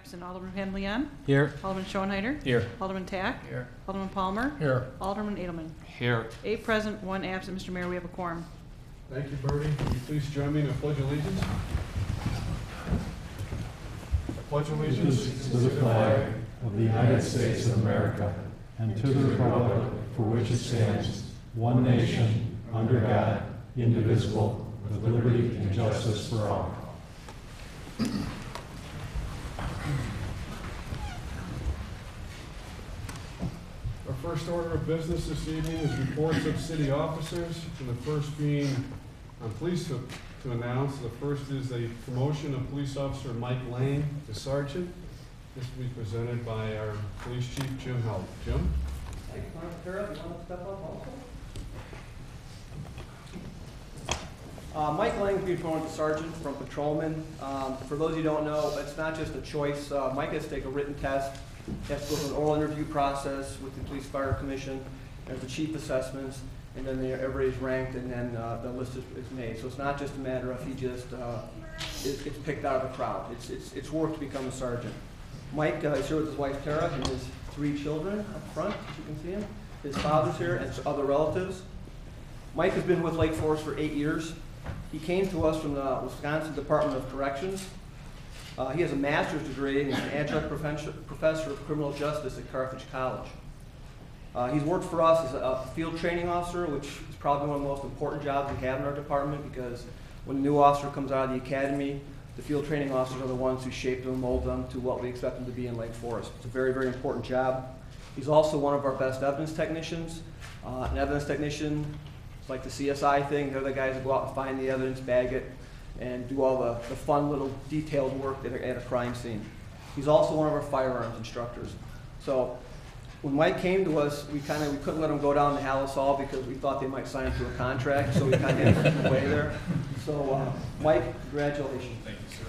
absent. Alderman Pandaleon. Here. Alderman Schoenheider. Here. Alderman Tack. Here. Alderman Palmer. Here. Alderman Adelman. Here. 8 present, 1 absent. Mr. Mayor, we have a quorum. Thank you, Bertie. Will you please join me in the Pledge of Allegiance? I pledge allegiance to the flag of the United States of America and to the republic for which it stands, one nation, under God, indivisible, with liberty and justice for all. Our first order of business this evening is reports of city officers. And the first being, I'm pleased to announce, the first is a promotion of police officer Mike Lange to sergeant. This will be presented by our police chief, Jim Held. Jim? Thanks, Mark. Tara, you want to step up also? Mike Lange is promoted to sergeant from patrolman. For those of you who don't know, it's not just a choice. Mike has to take a written test. He has to go through an oral interview process with the Police Fire Commission. There's the chief assessments, and then everybody's ranked, and then the list is made. So it's not just a matter of he just gets picked out of the crowd. It's work to become a sergeant. Mike is here with his wife Tara and his 3 children up front, as you can see him. His father's here and other relatives. Mike has been with Lake Forest for 8 years. He came to us from the Wisconsin Department of Corrections. He has a master's degree and is an adjunct professor of criminal justice at Carthage College. He's worked for us as a field training officer, which is probably one of the most important jobs we have in our department, because when a new officer comes out of the academy, the field training officers are the ones who shape them and mold them to what we expect them to be in Lake Forest. It's a very, very important job. He's also one of our best evidence technicians. An evidence technician, it's like the CSI thing. They're the guys that go out and find the evidence, bag it, and do all the fun little detailed work at a crime scene. He's also one of our firearms instructors. So when Mike came to us, we couldn't let him go down to Halisall because we thought they might sign him to a contract, so we kind of had to put him away there. So Mike, congratulations. Thank you, sir.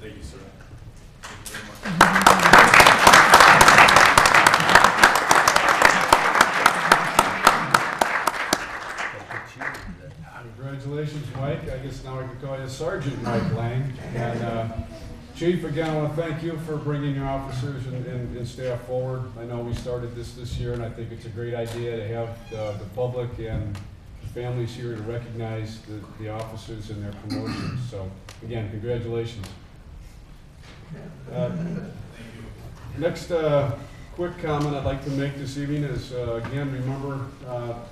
Thank you, sir. Thank you very much. Congratulations, Mike. I guess now I can call you Sergeant Mike Lange. And Chief, again, I want to thank you for bringing your officers and staff forward. I know we started this year, and I think it's a great idea to have the public and the families here to recognize the officers and their promotions. So, again, congratulations. Next quick comment I'd like to make this evening is, again, remember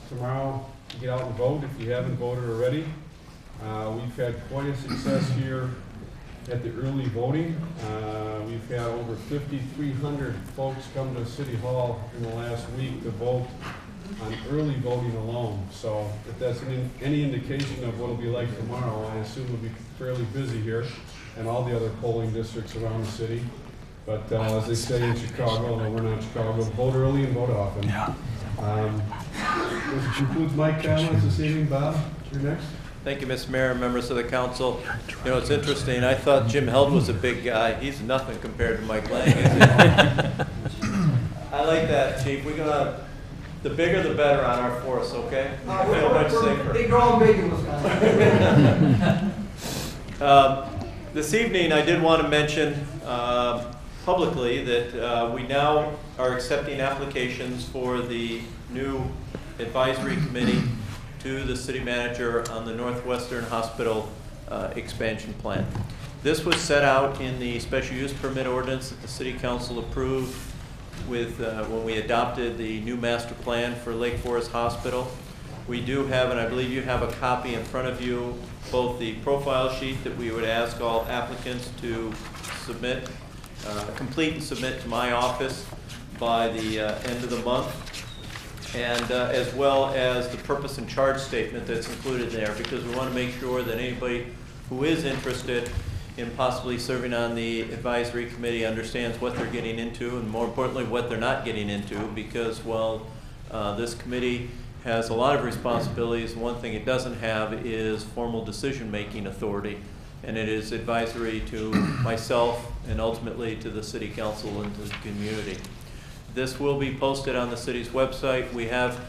tomorrow to get out and vote if you haven't voted already. We've had quite a success here at the early voting. We've had over 5,300 folks come to City Hall in the last week to vote on early voting alone. So if that's any indication of what it'll be like tomorrow, I assume it'll be fairly busy here and all the other polling districts around the city. But as they say in Chicago, although we're not Chicago, vote early and vote often. Yeah. This concludes my comments this evening. Bob, you're next. Thank you, Mr. Mayor and members of the council. You know, it's interesting. I thought Jim Held was a big guy. He's nothing compared to Mike Lange, is he? I like that, Chief. We're gonna, the bigger the better on our force, okay? I feel much safer. They grow big in Wisconsin. This evening, I did want to mention publicly that we now are accepting applications for the new advisory committee to the city manager on the Northwestern Hospital expansion plan. This was set out in the special use permit ordinance that the city council approved with when we adopted the new master plan for Lake Forest Hospital. We do have, and I believe you have a copy in front of you, both the profile sheet that we would ask all applicants to submit, complete and submit to my office by the end of the month. and as well as the purpose and charge statement that's included there, because we want to make sure that anybody who is interested in possibly serving on the advisory committee understands what they're getting into, and more importantly, what they're not getting into, because while this committee has a lot of responsibilities, one thing it doesn't have is formal decision-making authority, and it is advisory to myself and ultimately to the city council and to the community. This will be posted on the city's website. We have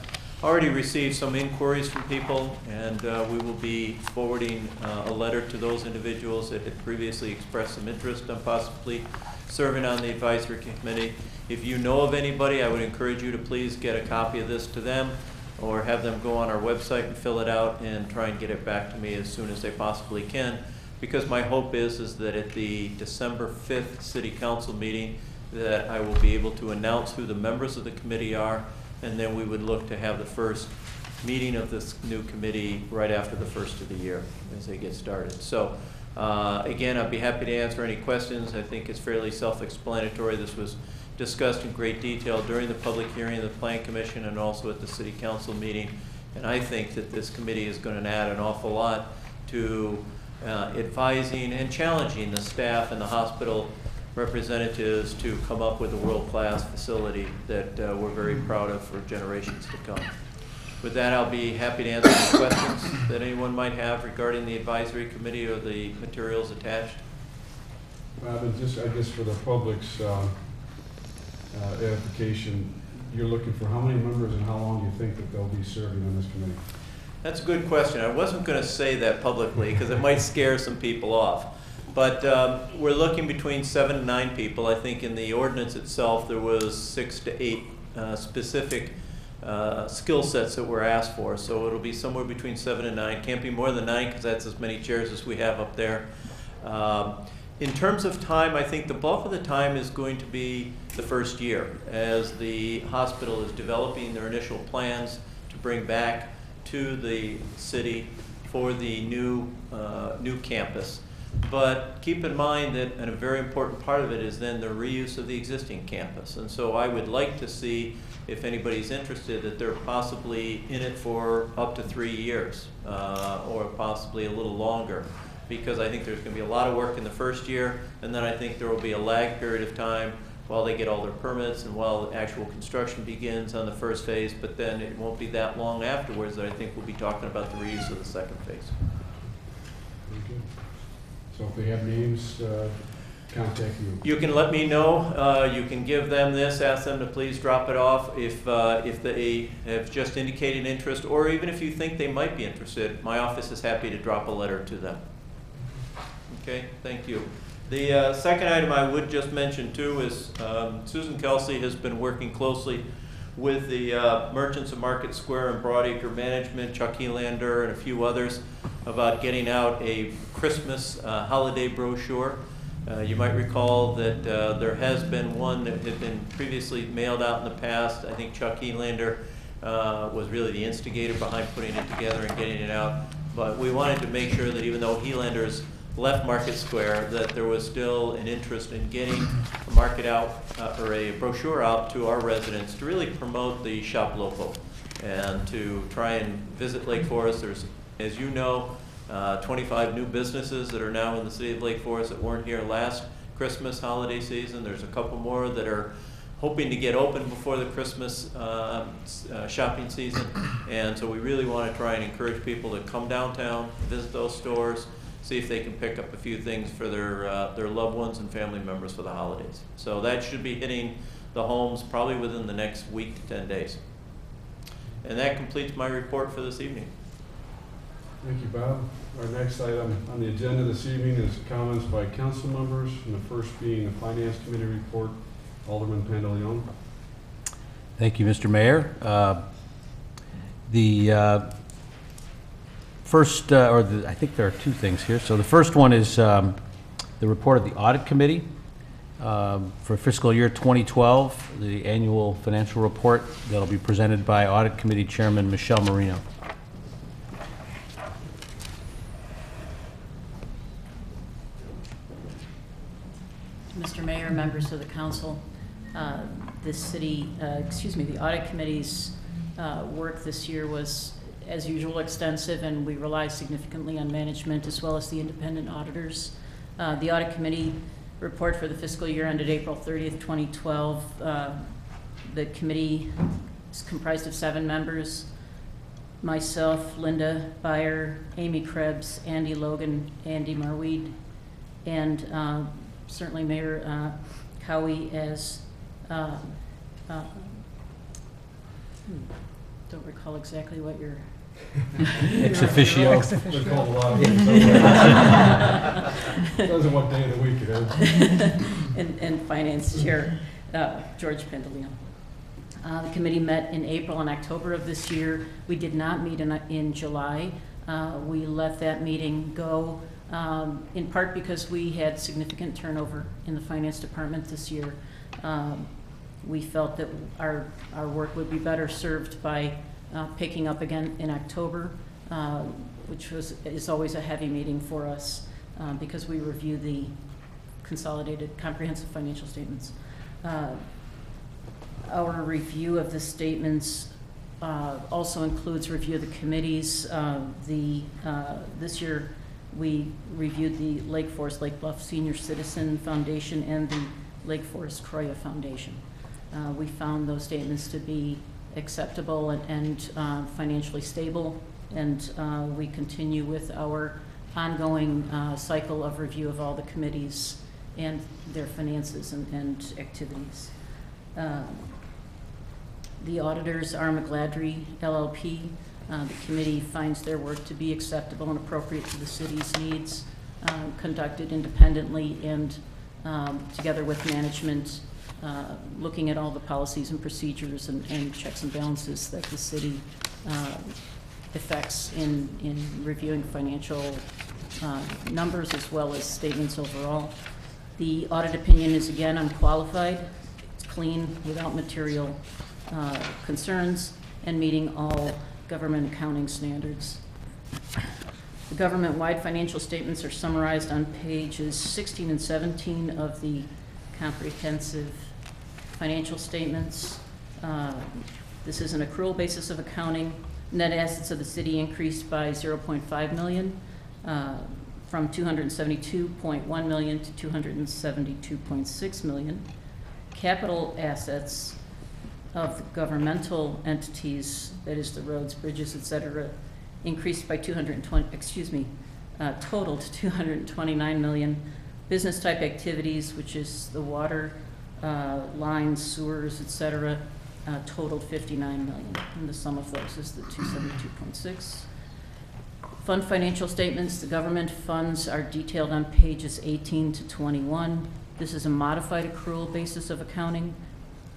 already received some inquiries from people, and we will be forwarding a letter to those individuals that had previously expressed some interest in possibly serving on the advisory committee. If you know of anybody, I would encourage you to please get a copy of this to them, or have them go on our website and fill it out and try and get it back to me as soon as they possibly can, because my hope is that at the December 5th City Council meeting that I will be able to announce who the members of the committee are, and then we would look to have the first meeting of this new committee right after the first of the year as they get started. So again, I'd be happy to answer any questions. I think it's fairly self-explanatory. This was discussed in great detail during the public hearing of the Plan Commission and also at the City Council meeting. And I think that this committee is going to add an awful lot to advising and challenging the staff and the hospital representatives to come up with a world-class facility that we're very proud of for generations to come. With that, I'll be happy to answer any questions that anyone might have regarding the advisory committee or the materials attached. Bob, and just, I guess for the public's edification, you're looking for how many members and how long do you think that they'll be serving on this committee? That's a good question. I wasn't going to say that publicly because it might scare some people off. But we're looking between 7 and 9 people. I think in the ordinance itself there was 6 to 8 specific skill sets that were asked for. So it'll be somewhere between 7 and 9. Can't be more than 9 because that's as many chairs as we have up there. In terms of time, I think the bulk of the time is going to be the first year as the hospital is developing their initial plans to bring back to the city for the new campus. But keep in mind that a very important part of it is then the reuse of the existing campus. And so I would like to see, if anybody's interested, that they're possibly in it for up to 3 years or possibly a little longer, because I think there's going to be a lot of work in the first year, and then I think there will be a lag period of time while they get all their permits and while the actual construction begins on the first phase, but then it won't be that long afterwards that I think we'll be talking about the reuse of the second phase. Okay. So if they have names, contact you. You can let me know. You can give them this, ask them to please drop it off if they have just indicated interest, or even if you think they might be interested, my office is happy to drop a letter to them. Okay, thank you. The second item I would just mention too is Susan Kelsey has been working closely with the Merchants of Market Square and Broadacre Management, Chuck Helander, and a few others about getting out a Christmas holiday brochure. You might recall that there has been one that had been previously mailed out in the past. I think Chuck Helander was really the instigator behind putting it together and getting it out. But we wanted to make sure that even though Helander's left Market Square, that there was still an interest in getting a market out or a brochure out to our residents to really promote the shop local and to try and visit Lake Forest. There's, as you know, 25 new businesses that are now in the city of Lake Forest that weren't here last Christmas holiday season. There's a couple more that are hoping to get open before the Christmas shopping season. And so we really want to try and encourage people to come downtown, visit those stores, see if they can pick up a few things for their loved ones and family members for the holidays. So that should be hitting the homes probably within the next week to 10 days. And that completes my report for this evening. Thank you, Bob. Our next item on the agenda this evening is comments by council members, and the first being the Finance Committee report. Alderman Pandaleon. Thank you, Mr. Mayor. First, I think there are two things here. So the first one is the report of the Audit Committee for fiscal year 2012, the annual financial report that will be presented by Audit Committee Chairman Michelle Marino. Mr. Mayor, members of the council, the Audit Committee's work this year was, as usual, extensive, and we rely significantly on management as well as the independent auditors. The audit committee report for the fiscal year ended April 30th, 2012. The committee is comprised of 7 members: myself, Linda Beyer, Amy Krebs, Andy Logan, Andy Marweed, and certainly Mayor Cowhey as don't recall exactly what your Ex officio. They're called a lot of things. Depends on what day of the week it is. and Finance Chair George Pandaleon. The committee met in April and October of this year. We did not meet in July. We let that meeting go in part because we had significant turnover in the finance department this year. We felt that our work would be better served by picking up again in October, which is always a heavy meeting for us because we review the consolidated comprehensive financial statements. Our review of the statements also includes review of the committees. This year we reviewed the Lake Forest Lake Bluff Senior Citizen Foundation and the Lake Forest Croya Foundation. We found those statements to be acceptable and financially stable, and we continue with our ongoing cycle of review of all the committees and their finances and activities. The auditors are McGladrey LLP. The committee finds their work to be acceptable and appropriate to the city's needs, conducted independently and together with management, looking at all the policies and procedures and checks and balances that the city effects in reviewing financial numbers as well as statements overall. The audit opinion is again unqualified. It's clean, without material concerns, and meeting all government accounting standards. The government-wide financial statements are summarized on pages 16 and 17 of the comprehensive financial statements. This is an accrual basis of accounting. Net assets of the city increased by 0.5 million, from 272.1 million to 272.6 million. Capital assets of governmental entities, that is the roads, bridges, et cetera, increased by totaled 229 million. Business type activities, which is the water, lines, sewers, et cetera, totaled 59 million. And the sum of those is the 272.6. Fund financial statements, the government funds are detailed on pages 18 to 21. This is a modified accrual basis of accounting.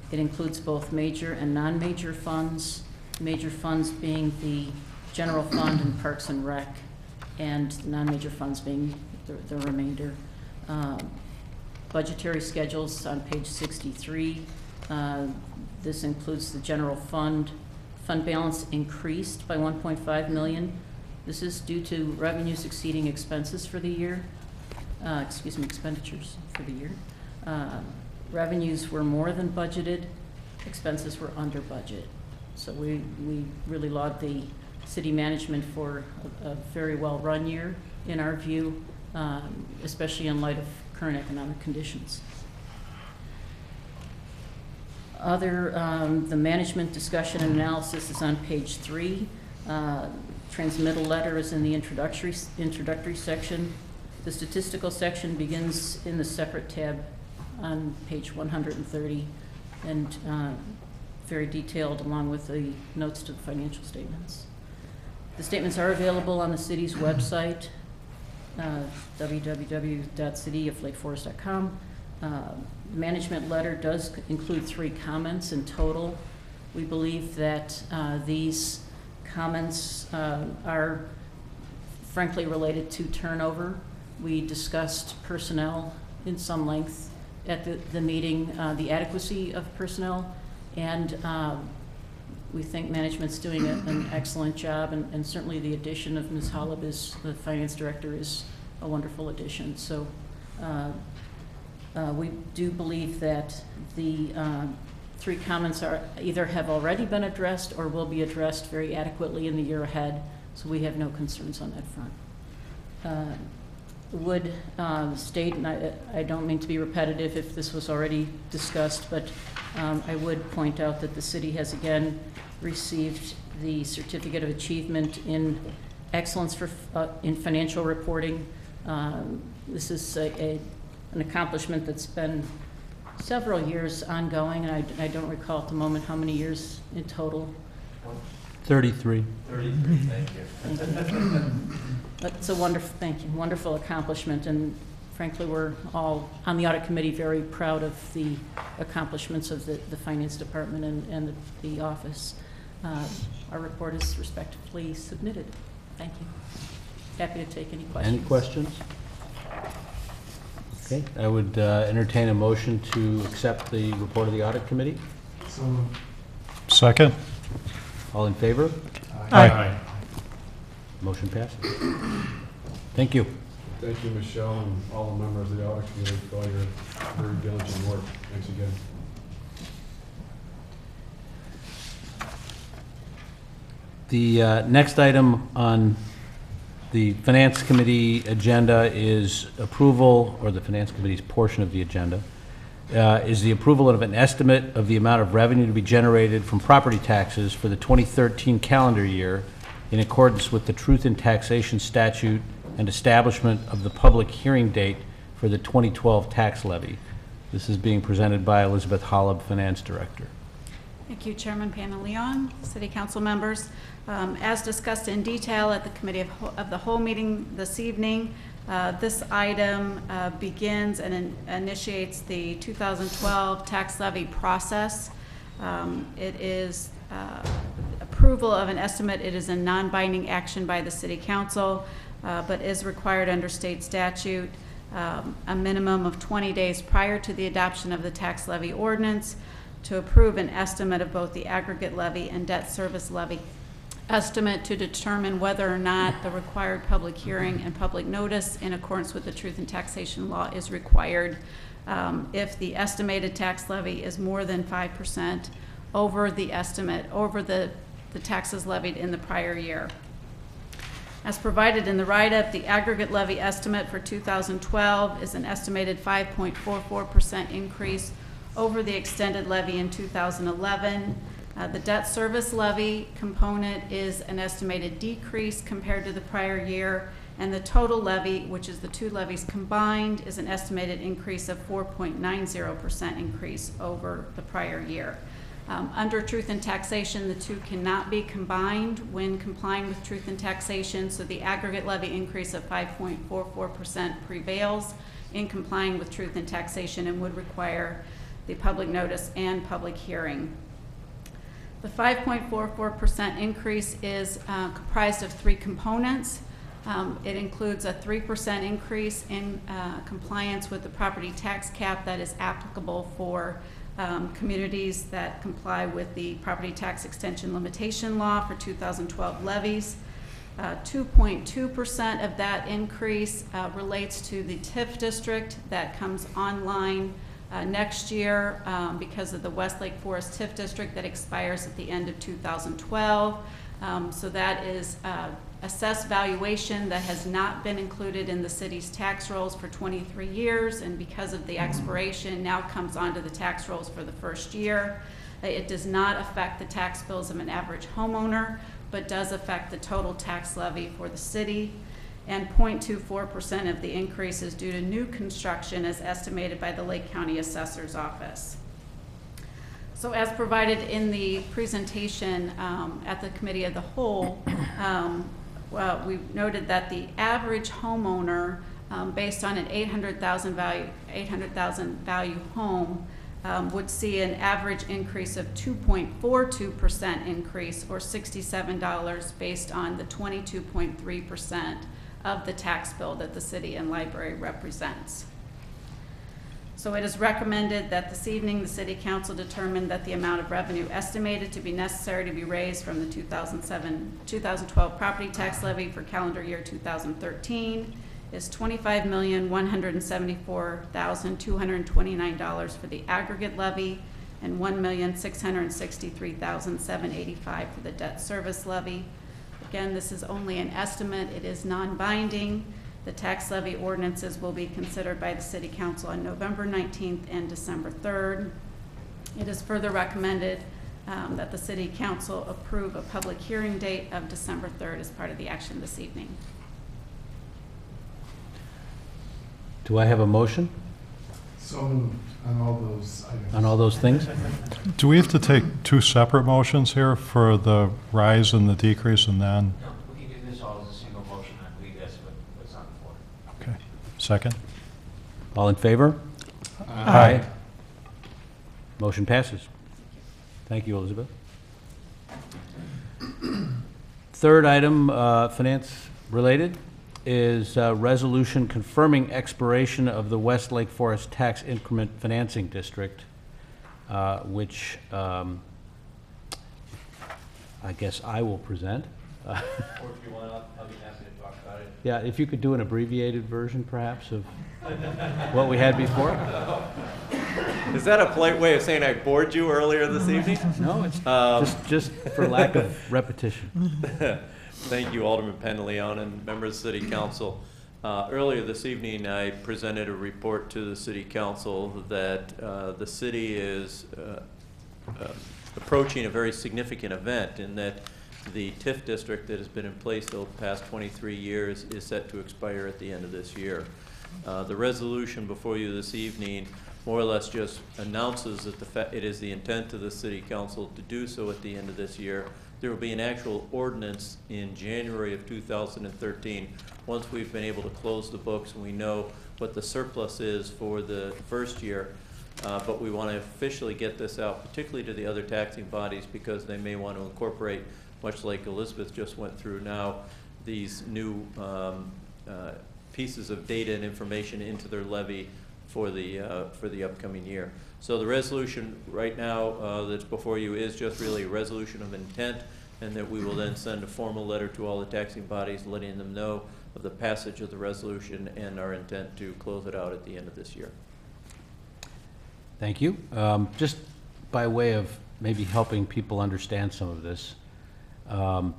It includes both major and non-major funds, major funds being the general fund and Parks and Rec, and non-major funds being the remainder. Budgetary schedules on page 63. This includes the general fund. Fund balance increased by 1.5 million. This is due to revenues exceeding expenses for the year. Expenditures for the year. Revenues were more than budgeted. Expenses were under budget. So we really laud the city management for a very well-run year, in our view, especially in light of current economic conditions. The management discussion and analysis is on page 3. Transmittal letter is in the introductory section. The statistical section begins in the separate tab on page 130 and very detailed, along with the notes to the financial statements. The statements are available on the city's website, www.cityoflakeforest.com. Management letter does include 3 comments in total. We believe that these comments are frankly related to turnover. We discussed personnel in some length at the meeting, the adequacy of personnel, and we think management's doing an excellent job, and certainly the addition of Ms. Hollab as the finance director is a wonderful addition. So we do believe that the three comments are either have already been addressed or will be addressed very adequately in the year ahead, so we have no concerns on that front. Would state, and I don't mean to be repetitive if this was already discussed, but I would point out that the city has again received the Certificate of Achievement in Excellence for in Financial Reporting. This is an accomplishment that's been several years ongoing, and I don't recall at the moment how many years in total. 33. 33, thank you. But it's a wonderful accomplishment, and frankly, we're all on the audit committee very proud of the accomplishments of the finance department and the office. Our report is respectively submitted. Thank you. Happy to take any questions. Any questions? Okay, I would entertain a motion to accept the report of the audit committee. Second? All in favor? Aye. Motion passes. Thank you. Thank you, Michelle, and all the members of the audit committee for all your very diligent work. Thanks again. The next item on the Finance Committee agenda is approval, or the Finance Committee's portion of the agenda, is the approval of an estimate of the amount of revenue to be generated from property taxes for the 2013 calendar year in accordance with the Truth in Taxation statute and establishment of the public hearing date for the 2012 tax levy. This is being presented by Elizabeth Holub, Finance Director. Thank you, Chairman Pandaleon, City Council members. As discussed in detail at the Committee of the Whole meeting this evening, this item begins and initiates the 2012 tax levy process. It is approval of an estimate. It is a non-binding action by the City Council, but is required under state statute a minimum of 20 days prior to the adoption of the tax levy ordinance to approve an estimate of both the aggregate levy and debt service levy estimate to determine whether or not the required public hearing and public notice in accordance with the Truth in Taxation law is required if the estimated tax levy is more than 5% over the estimate, over the taxes levied in the prior year. As provided in the write-up, the aggregate levy estimate for 2012 is an estimated 5.44% increase over the extended levy in 2011. The debt service levy component is an estimated decrease compared to the prior year, and the total levy, which is the two levies combined, is an estimated increase of 4.90% increase over the prior year. Under Truth in Taxation, the two cannot be combined when complying with Truth in Taxation, so the aggregate levy increase of 5.44% prevails in complying with Truth in Taxation and would require the public notice and public hearing. The 5.44% increase is comprised of three components. It includes a 3% increase in compliance with the property tax cap that is applicable for communities that comply with the property tax extension limitation law for 2012 levies. 2.2% of that increase relates to the TIF district that comes online next year because of the Westlake Forest TIF district that expires at the end of 2012. So that is assessed valuation that has not been included in the city's tax rolls for 23 years, and because of the expiration now comes onto the tax rolls for the first year. It does not affect the tax bills of an average homeowner, but does affect the total tax levy for the city. And 0.24% of the increase is due to new construction as estimated by the Lake County Assessor's Office. So as provided in the presentation at the Committee of the Whole, well, we noted that the average homeowner, based on an 800,000 value home, would see an average increase of 2.42% increase, or $67, based on the 22.3% of the tax bill that the city and library represents. So it is recommended that this evening the City Council determine that the amount of revenue estimated to be necessary to be raised from the 2012 property tax levy for calendar year 2013 is $25,174,229 for the aggregate levy and $1,663,785 for the debt service levy. Again, this is only an estimate. It is non-binding. The tax levy ordinances will be considered by the City Council on November 19th and December 3rd. It is further recommended that the City Council approve a public hearing date of December 3rd as part of the action this evening. Do I have a motion So moved on all those items. on all those things? Do we have to take two separate motions here for the rise and the decrease and then? No, we can do this all as a single motion, I believe that's what's on the floor. Okay. Second? All in favor? Aye. Motion passes. Thank you, Elizabeth. Third item, finance related, is resolution confirming expiration of the West Lake Forest Tax Increment Financing District, which I guess I will present. Or if you want, I'll be happy to talk about it. Yeah, if you could do an abbreviated version, perhaps, of what we had before. Is that a polite way of saying I bored you earlier this evening? No, it's just for lack of repetition. Thank you, Alderman Pandaleon and members of the City Council. Earlier this evening, I presented a report to the City Council that the city is approaching a very significant event in that the TIF district that has been in place the past 23 years is set to expire at the end of this year. The resolution before you this evening more or less just announces that it is the intent of the City Council to do so at the end of this year. There will be an actual ordinance in January of 2013 once we've been able to close the books and we know what the surplus is for the first year. But we want to officially get this out, particularly to the other taxing bodies, because they may want to incorporate, much like Elizabeth just went through now, these new pieces of data and information into their levy for the upcoming year. So the resolution right now that's before you is just really a resolution of intent, and that we will then send a formal letter to all the taxing bodies letting them know of the passage of the resolution and our intent to close it out at the end of this year. Thank you. Just by way of maybe helping people understand some of this, and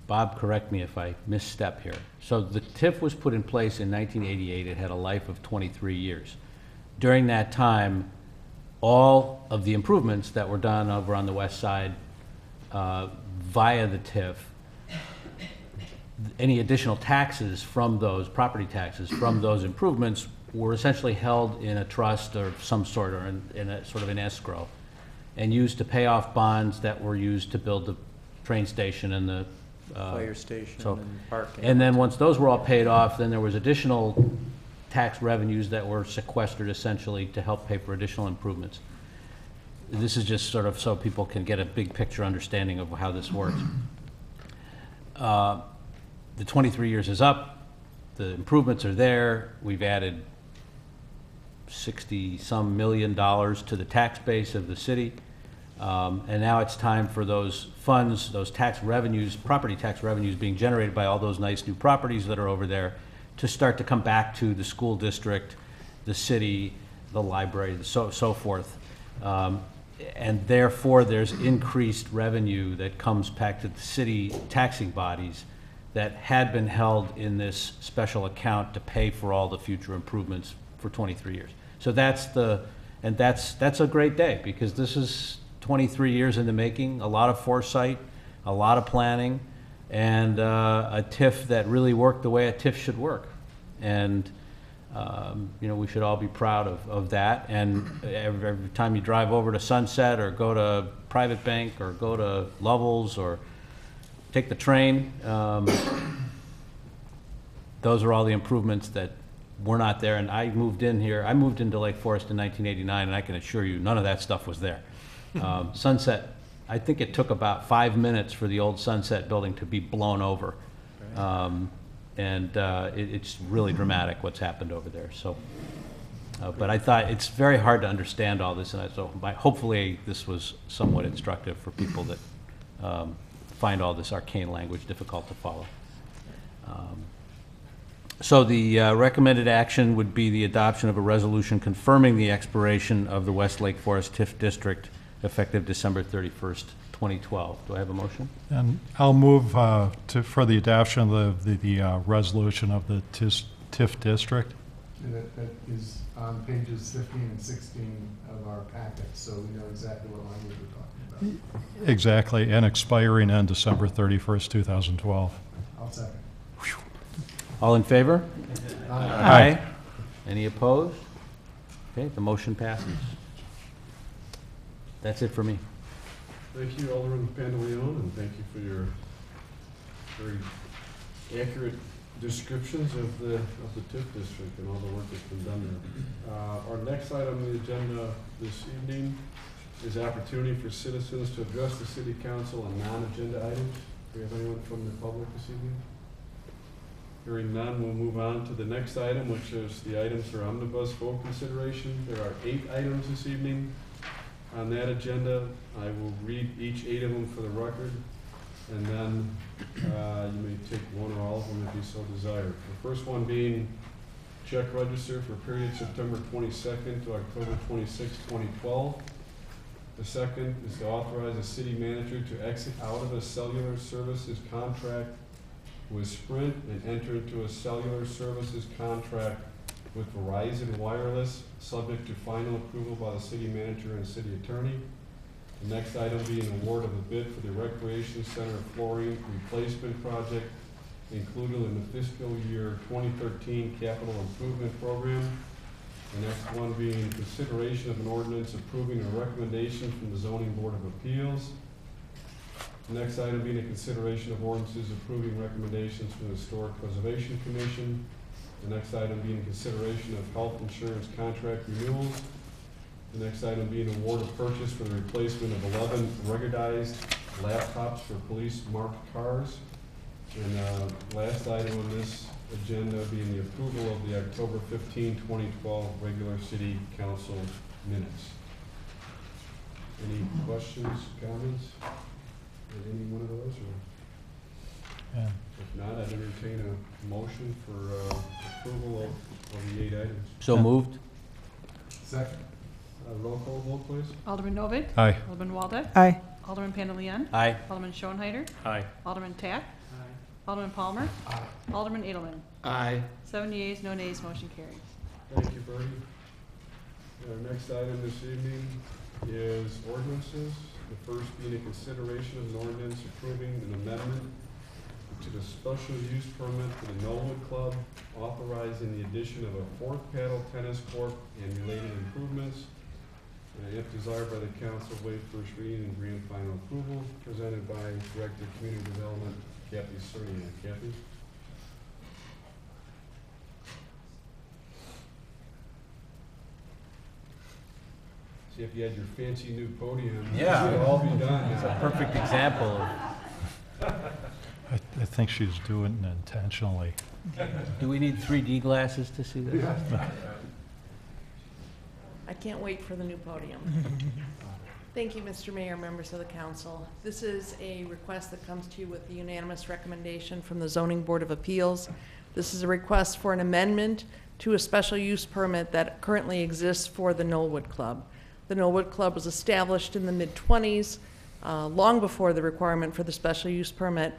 Bob, correct me if I misstep here. So the TIF was put in place in 1988. It had a life of 23 years. During that time, all of the improvements that were done over on the west side via the TIF, any additional taxes from those, property taxes from those improvements, were essentially held in a trust or some sort, or in a sort of an escrow, and used to pay off bonds that were used to build the train station and the Fire station and parking. And then once those were all paid off, then there was additional tax revenues that were sequestered essentially to help pay for additional improvements. This is just sort of so people can get a big picture understanding of how this works. The 23 years is up, the improvements are there, we've added $60-some million to the tax base of the city. And now it's time for those funds, those tax revenues, property tax revenues being generated by all those nice new properties that are over there, to start to come back to the school district, the city, the library, so forth. And therefore, there's increased revenue that comes back to the city taxing bodies that had been held in this special account to pay for all the future improvements for 23 years. So that's a great day, because this is 23 years in the making, a lot of foresight, a lot of planning, and a TIF that really worked the way a TIF should work. And you know, we should all be proud of that. And every time you drive over to Sunset or go to Private Bank or go to Lovell's or take the train, those are all the improvements that were not there. And I moved in here, I moved into Lake Forest in 1989, and I can assure you none of that stuff was there. Sunset, I think it took about 5 minutes for the old Sunset building to be blown over. It's really dramatic what's happened over there. So, but I thought it's very hard to understand all this, and so hopefully this was somewhat instructive for people that find all this arcane language difficult to follow. So the recommended action would be the adoption of a resolution confirming the expiration of the West Lake Forest TIF district effective December 31st, 2012. Do I have a motion? And I'll move for the adoption of the resolution of the TIF district. And that is on pages 15 and 16 of our packet, so we know exactly what language we're talking about. Exactly, and expiring on December 31st, 2012. I'll second. All in favor? Aye. Any opposed? Okay, the motion passes. That's it for me. Thank you, Alderman Pandaleon, and thank you for your very accurate descriptions of the TIF district and all the work that's been done there. Our next item on the agenda this evening is opportunity for citizens to address the city council on non-agenda items. Do we have anyone from the public this evening? Hearing none, we'll move on to the next item, which is the items for omnibus vote consideration. There are 8 items this evening on that agenda. I will read each 8 of them for the record, and then you may take one or all of them if you so desire. The first one being check register for period September 22nd to October 26, 2012. The second is to authorize the city manager to exit out of a cellular services contract with Sprint and enter into a cellular services contract with Verizon Wireless, subject to final approval by the city manager and city attorney. The next item being award of a bid for the Recreation Center flooring replacement project included in the fiscal year 2013 capital improvement program. The next one being consideration of an ordinance approving a recommendation from the Zoning Board of Appeals. The next item being a consideration of ordinances approving recommendations from the Historic Preservation Commission. The next item being consideration of health insurance contract renewals. The next item being award of purchase for the replacement of 11 ruggedized laptops for police marked cars. And last item on this agenda being the approval of the October 15, 2012 regular city council minutes. Any questions, comments? Any one of those? Or? Yeah. If not, I'd entertain a motion for approval of the 8 items. So moved? Second. Roll call vote, please. Alderman Novit. Aye. Alderman Waldeck. Aye. Alderman Pandaleon. Aye. Alderman Schoenheider. Aye. Alderman Tack. Alderman Palmer. Aye. Alderman Adelman. Aye. 7 yeas, no nays, motion carries. Thank you, Bertie. Our next item this evening is ordinances. The first being a consideration of an ordinance approving an amendment to the special use permit for the Knollwood Club, authorizing the addition of a 4th paddle tennis court and related improvements. If desired by the council, waive first reading and grand final approval, presented by Director of Community Development, Kathy Cerniak. Kathy? See, if you had your fancy new podium, Yeah. it would all be done. It's a perfect example of, I think she's doing it intentionally. do we need 3D glasses to see this? I can't wait for the new podium. Thank you, Mr. Mayor, members of the council. This is a request that comes to you with the unanimous recommendation from the Zoning Board of Appeals. This is a request for an amendment to a special use permit that currently exists for the Knollwood Club. The Knollwood Club was established in the mid-20s, long before the requirement for the special use permit,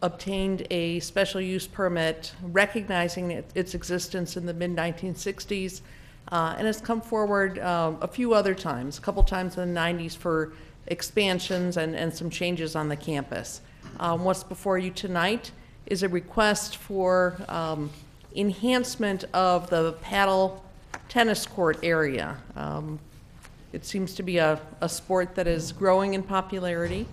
obtained a special use permit recognizing its existence in the mid-1960s, and has come forward a few other times, a couple times in the 90s for expansions and some changes on the campus. What's before you tonight is a request for enhancement of the paddle tennis court area. It seems to be a sport that is growing in popularity.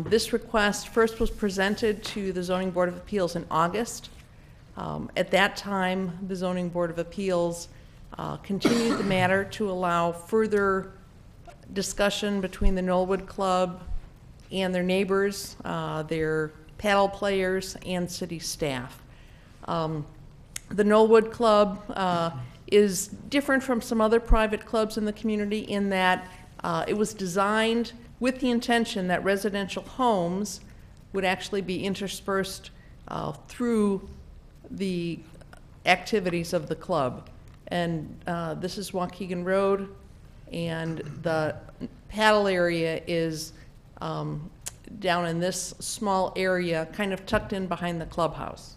This request first was presented to the Zoning Board of Appeals in August. At that time, the Zoning Board of Appeals continued the matter to allow further discussion between the Knollwood Club and their neighbors, their paddle players, and city staff. The Knollwood Club is different from some other private clubs in the community in that it was designed with the intention that residential homes would actually be interspersed through the activities of the club. And this is Waukegan Road, and the paddle area is down in this small area, kind of tucked in behind the clubhouse.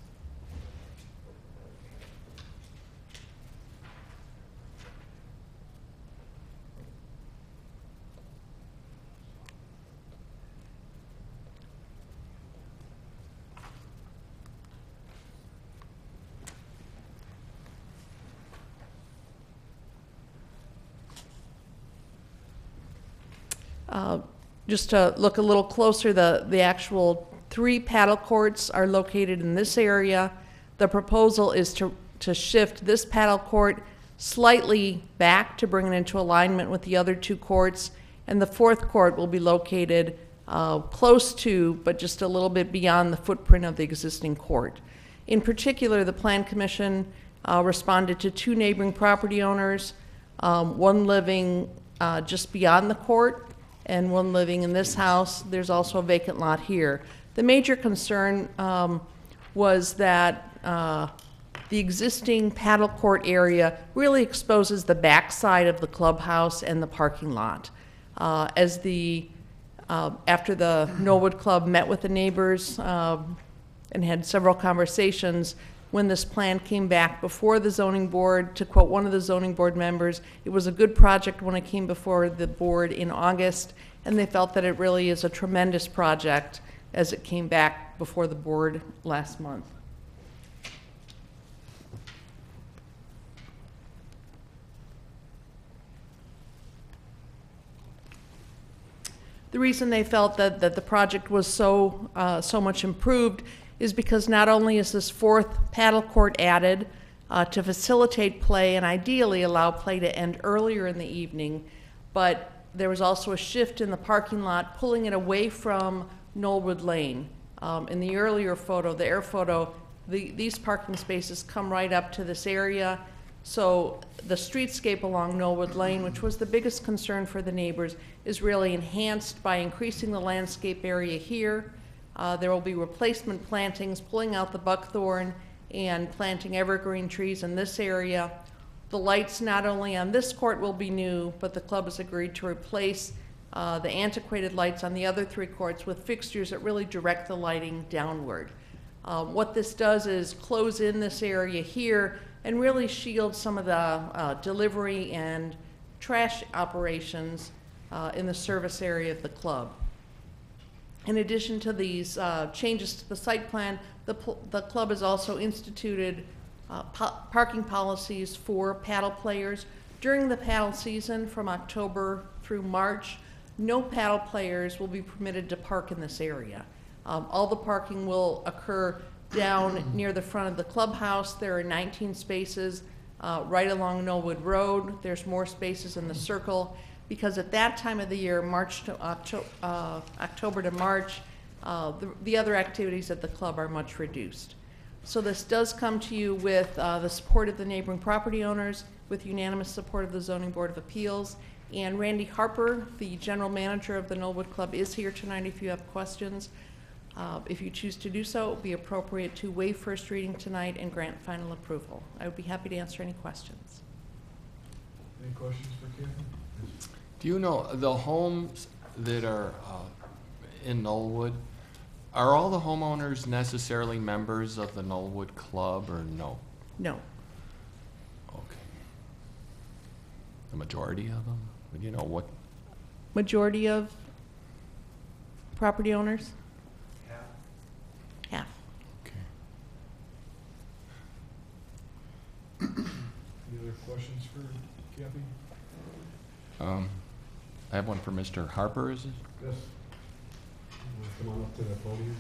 Just to look a little closer, the actual 3 paddle courts are located in this area. The proposal is to shift this paddle court slightly back to bring it into alignment with the other 2 courts, and the 4th court will be located close to, but just a little bit beyond the footprint of the existing court. In particular, the Plan Commission responded to 2 neighboring property owners, one living just beyond the court, and one living in this house. There's also a vacant lot here. The major concern was that the existing paddle court area really exposes the backside of the clubhouse and the parking lot. After the Knollwood Club met with the neighbors and had several conversations, when this plan came back before the zoning board, to quote one of the zoning board members, it was a good project when it came before the board in August, and they felt that it really is a tremendous project as it came back before the board last month. The reason they felt that the project was so much improved is because not only is this 4th paddle court added to facilitate play and ideally allow play to end earlier in the evening, but there was also a shift in the parking lot, pulling it away from Knollwood Lane. In the earlier photo, the air photo, these parking spaces come right up to this area. So the streetscape along Knollwood Lane, which was the biggest concern for the neighbors, is really enhanced by increasing the landscape area here. There will be replacement plantings, pulling out the buckthorn and planting evergreen trees in this area. The lights not only on this court will be new, but the club has agreed to replace the antiquated lights on the other 3 courts with fixtures that really direct the lighting downward. What this does is close in this area here and really shield some of the delivery and trash operations in the service area of the club. In addition to these changes to the site plan, the club has also instituted parking policies for paddle players. During the paddle season from October through March, no paddle players will be permitted to park in this area. All the parking will occur down near the front of the clubhouse. There are 19 spaces right along Knollwood Road. There's more spaces in the circle, because at that time of the year, October to March, the other activities at the club are much reduced. So this does come to you with the support of the neighboring property owners, with unanimous support of the Zoning Board of Appeals. And Randy Harper, the general manager of the Knollwood Club, is here tonight if you have questions. If you choose to do so, it would be appropriate to waive first reading tonight and grant final approval. I would be happy to answer any questions. Any questions for Kathy? Do you know the homes that are in Knollwood, are all the homeowners necessarily members of the Knollwood Club, or no? No. Okay. The majority of them? Do you know what? Majority of property owners? Half. Okay. Any other questions for Kathy? I have one for Mr. Harper, is it? Yes. Come on up to the podium.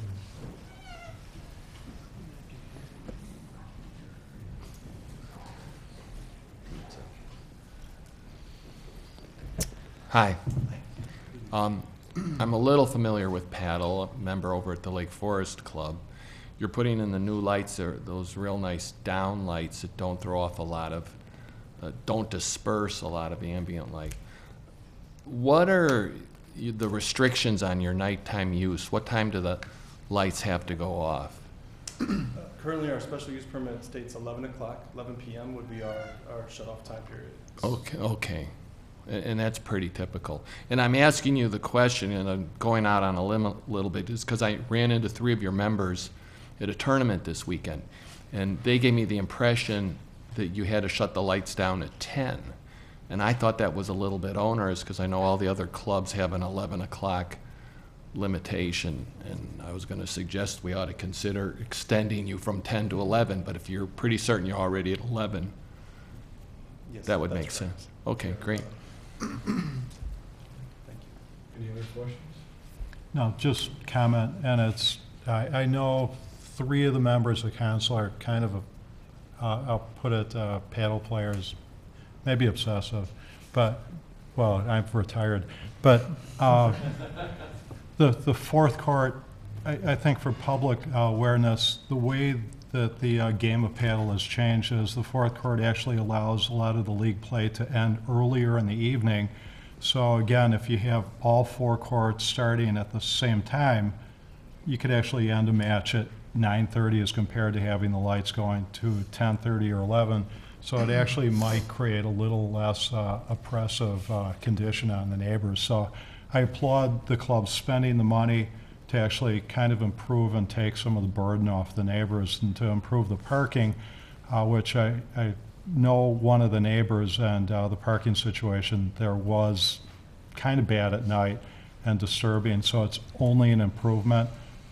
Hi. I'm a little familiar with paddle, a member over at the Lake Forest Club. You're putting in the new lights, those real nice down lights that don't throw off a lot of, don't disperse a lot of ambient light. What are the restrictions on your nighttime use? What time do the lights have to go off? Currently, our special use permit states 11 o'clock, 11 p.m. would be our shut-off time period. Okay. And that's pretty typical. And I'm asking you the question, and I'm going out on a limb a little bit, is because I ran into 3 of your members at a tournament this weekend, and they gave me the impression that you had to shut the lights down at 10. And I thought that was a little bit onerous, because I know all the other clubs have an 11 o'clock limitation, and I was going to suggest we ought to consider extending you from 10 to 11, but if you're pretty certain you're already at 11, Yes, that would that's make correct. sense. Okay, great. Thank you. Any other questions? No, just comment, and it's, I know 3 of the members of council are kind of, I'll put it, paddle players, maybe obsessive, but, well, I'm retired. But the fourth court, I think for public awareness, the way that the game of paddle has changed is the fourth court actually allows a lot of the league play to end earlier in the evening. So again, if you have all 4 courts starting at the same time, you could actually end a match at 9:30 as compared to having the lights going to 10:30 or 11. So it actually might create a little less oppressive condition on the neighbors. So I applaud the club spending the money to actually kind of improve and take some of the burden off the neighbors and to improve the parking, which I know one of the neighbors, and the parking situation there was kind of bad at night and disturbing, so it's only an improvement.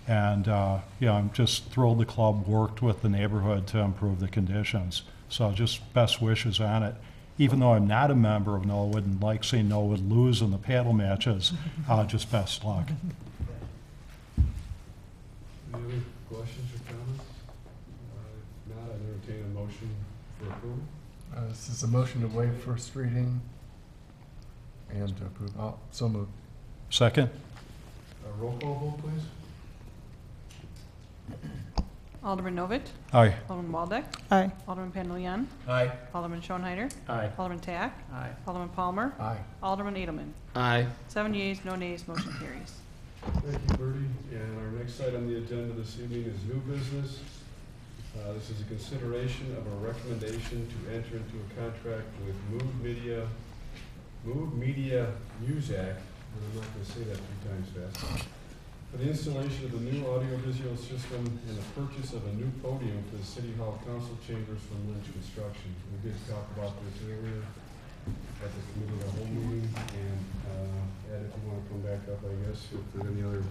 And I'm just thrilled the club worked with the neighborhood to improve the conditions. So just best wishes on it. Even though I'm not a member of Knollwood and like seeing Knollwood lose in the paddle matches, just best luck. Any other questions or comments? If not, I entertain a motion for approval. This is a motion to waive first reading and to approve. Oh, so moved. Second? Roll call vote, please. Alderman Novit. Aye. Alderman Waldeck. Aye. Alderman Pandaleon. Aye. Alderman Schoenheider. Aye. Alderman Tack. Aye. Alderman Palmer. Aye. Alderman Adelman. Aye. 7 yeas, no nays, motion carries. Thank you, Bertie. And our next item on the agenda this evening is new business. This is a consideration of a recommendation to enter into a contract with Move Media Muzak, and I'm not going to say that 3 times fast, for the installation of a new audiovisual system and the purchase of a new podium for the City Hall Council chambers from Lange Construction. We did talk about this earlier at the committee of the whole meeting, and Ed, if you want to come back up, I guess, if there are any other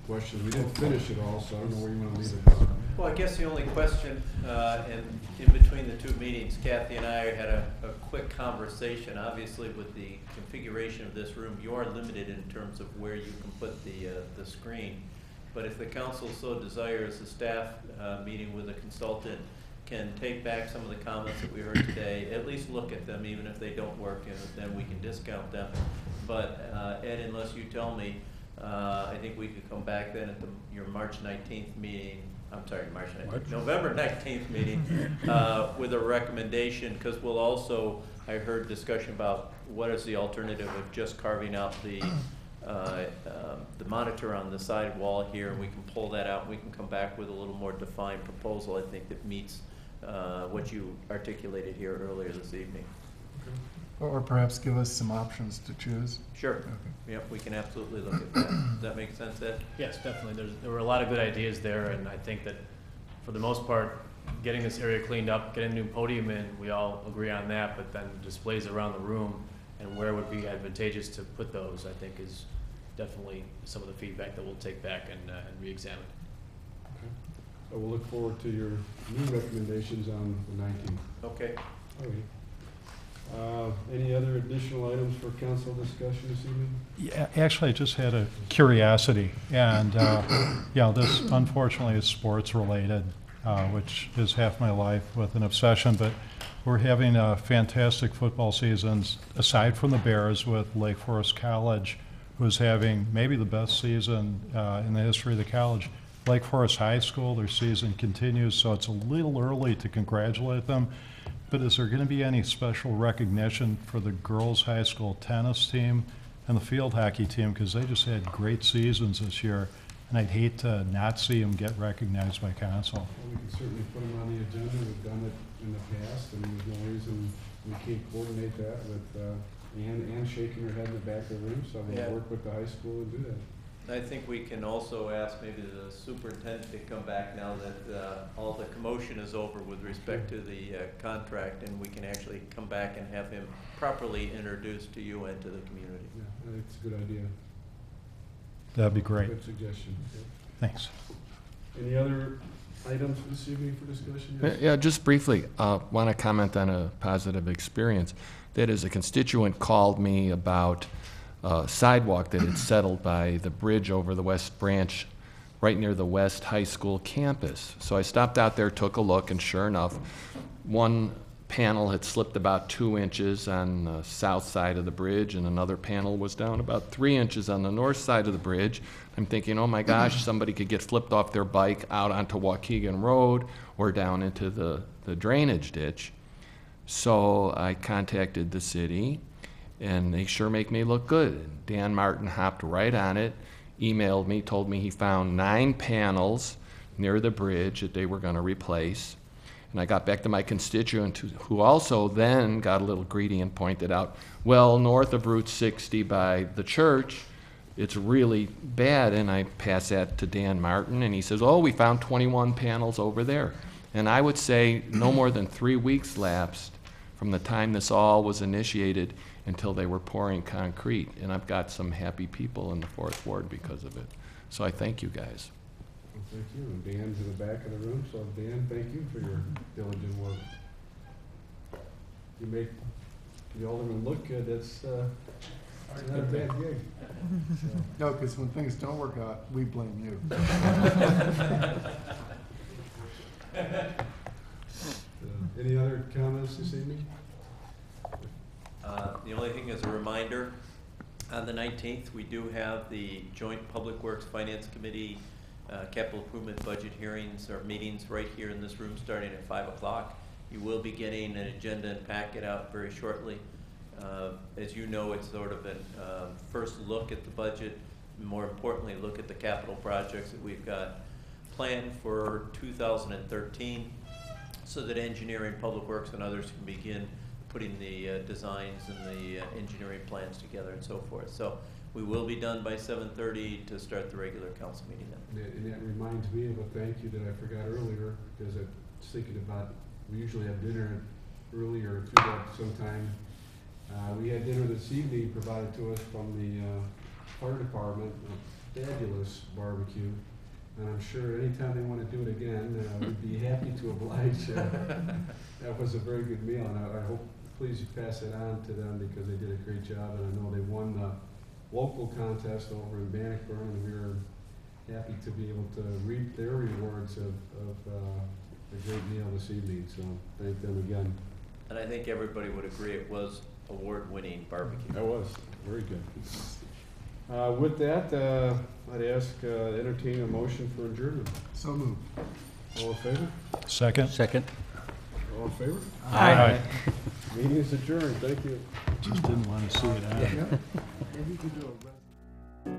questions. We didn't finish it all, so I don't know where you want to leave it. Well, I guess the only question, and in between the 2 meetings, Kathy and I had a quick conversation. Obviously, with the configuration of this room, you are limited in terms of where you can put the screen. But if the council so desires, the staff meeting with a consultant can take back some of the comments that we heard today, at least look at them, even if they don't work, and then we can discount them. But Ed, unless you tell me, I think we could come back then at your March 19th meeting, I'm sorry, November 19th meeting, with a recommendation, because we'll also, I heard discussion about what is the alternative of just carving out the monitor on the side wall here, and we can pull that out, and we can come back with a little more defined proposal, I think, that meets what you articulated here earlier this evening. Or perhaps give us some options to choose. Sure. Okay. Yep, we can absolutely look at that. Does that make sense, Ed? Yes, definitely. There were a lot of good ideas there, and I think that for the most part, getting this area cleaned up, getting a new podium in, we all agree on that, but then displays around the room and where would be advantageous to put those, I think, is definitely some of the feedback that we'll take back and re-examine. Okay. So we'll look forward to your new recommendations on the 19th. Okay. All right. Any other additional items for council discussion this evening? Yeah, actually, I just had a curiosity, and this unfortunately is sports related, which is half my life with an obsession, but we're having a fantastic football seasons, aside from the Bears, with Lake Forest College, who's having maybe the best season in the history of the college. Lake Forest High School, their season continues, so it's a little early to congratulate them. But is there going to be any special recognition for the girls' high school tennis team and the field hockey team? Because they just had great seasons this year. and I'd hate to not see them get recognized by council. Well, we can certainly put them on the agenda. We've done it in the past, and there's no reason we can't coordinate that with Ann shaking her head in the back of the room, so we'll Yeah. work with the high school and do that. I think we can also ask maybe the superintendent to come back now that all the commotion is over with respect to the contract, and we can actually come back and have him properly introduced to you and to the community. Yeah, I think it's a good idea. That'd be great. Good suggestion. Thanks. Any other items this evening for discussion? Yes? Yeah, just briefly, want to comment on a positive experience. That is, a constituent called me about a sidewalk that had settled by the bridge over the West Branch, right near the West High School campus. So I stopped out there, took a look, and sure enough, one panel had slipped about 2 inches on the south side of the bridge, and another panel was down about 3 inches on the north side of the bridge. I'm thinking, oh my gosh, somebody could get flipped off their bike out onto Waukegan Road or down into the drainage ditch. So I contacted the city, and they sure make me look good. Dan Martin hopped right on it, emailed me, told me he found 9 panels near the bridge that they were going to replace. And I got back to my constituent, who also then got a little greedy and pointed out, well, north of Route 60 by the church, it's really bad. And I passed that to Dan Martin, and he says, oh, we found 21 panels over there. And I would say no more than 3 weeks lapsed from the time this all was initiated until they were pouring concrete. And I've got some happy people in the 4th Ward because of it. So I thank you guys. Well, thank you. And Dan's in the back of the room, so Dan, thank you for your diligent work. You make the Alderman look good. That's not a bad gig. So. No, because when things don't work out, we blame you. Any other comments this evening? The only thing is a reminder, on the 19th, we do have the Joint Public Works Finance Committee Capital Improvement Budget hearings or meetings right here in this room starting at 5 o'clock. You will be getting an agenda and packet out very shortly. As you know, it's sort of a first look at the budget, more importantly, look at the capital projects that we've got planned for 2013 so that engineering, public works, and others can begin putting the designs and the engineering plans together and so forth. So we will be done by 7:30 to start the regular council meeting then. And that reminds me of a thank you that I forgot earlier, because I was thinking about, we usually have dinner earlier through that sometime. We had dinner this evening provided to us from the fire department, a fabulous barbecue. And I'm sure anytime they want to do it again, we'd be happy to oblige. That was a very good meal, and I hope, please pass it on to them because they did a great job, and I know they won the local contest over in Bannockburn, and we were happy to be able to reap their rewards of a great meal this evening, so thank them again. And I think everybody would agree it was award-winning barbecue. That was very good. With that, I'd ask, entertain a motion for adjournment. So moved. All in favor? Second? Second. All in favor? Aye. Meeting is adjourned. Thank you. Just didn't want to see it out. Yeah. Maybe we could do a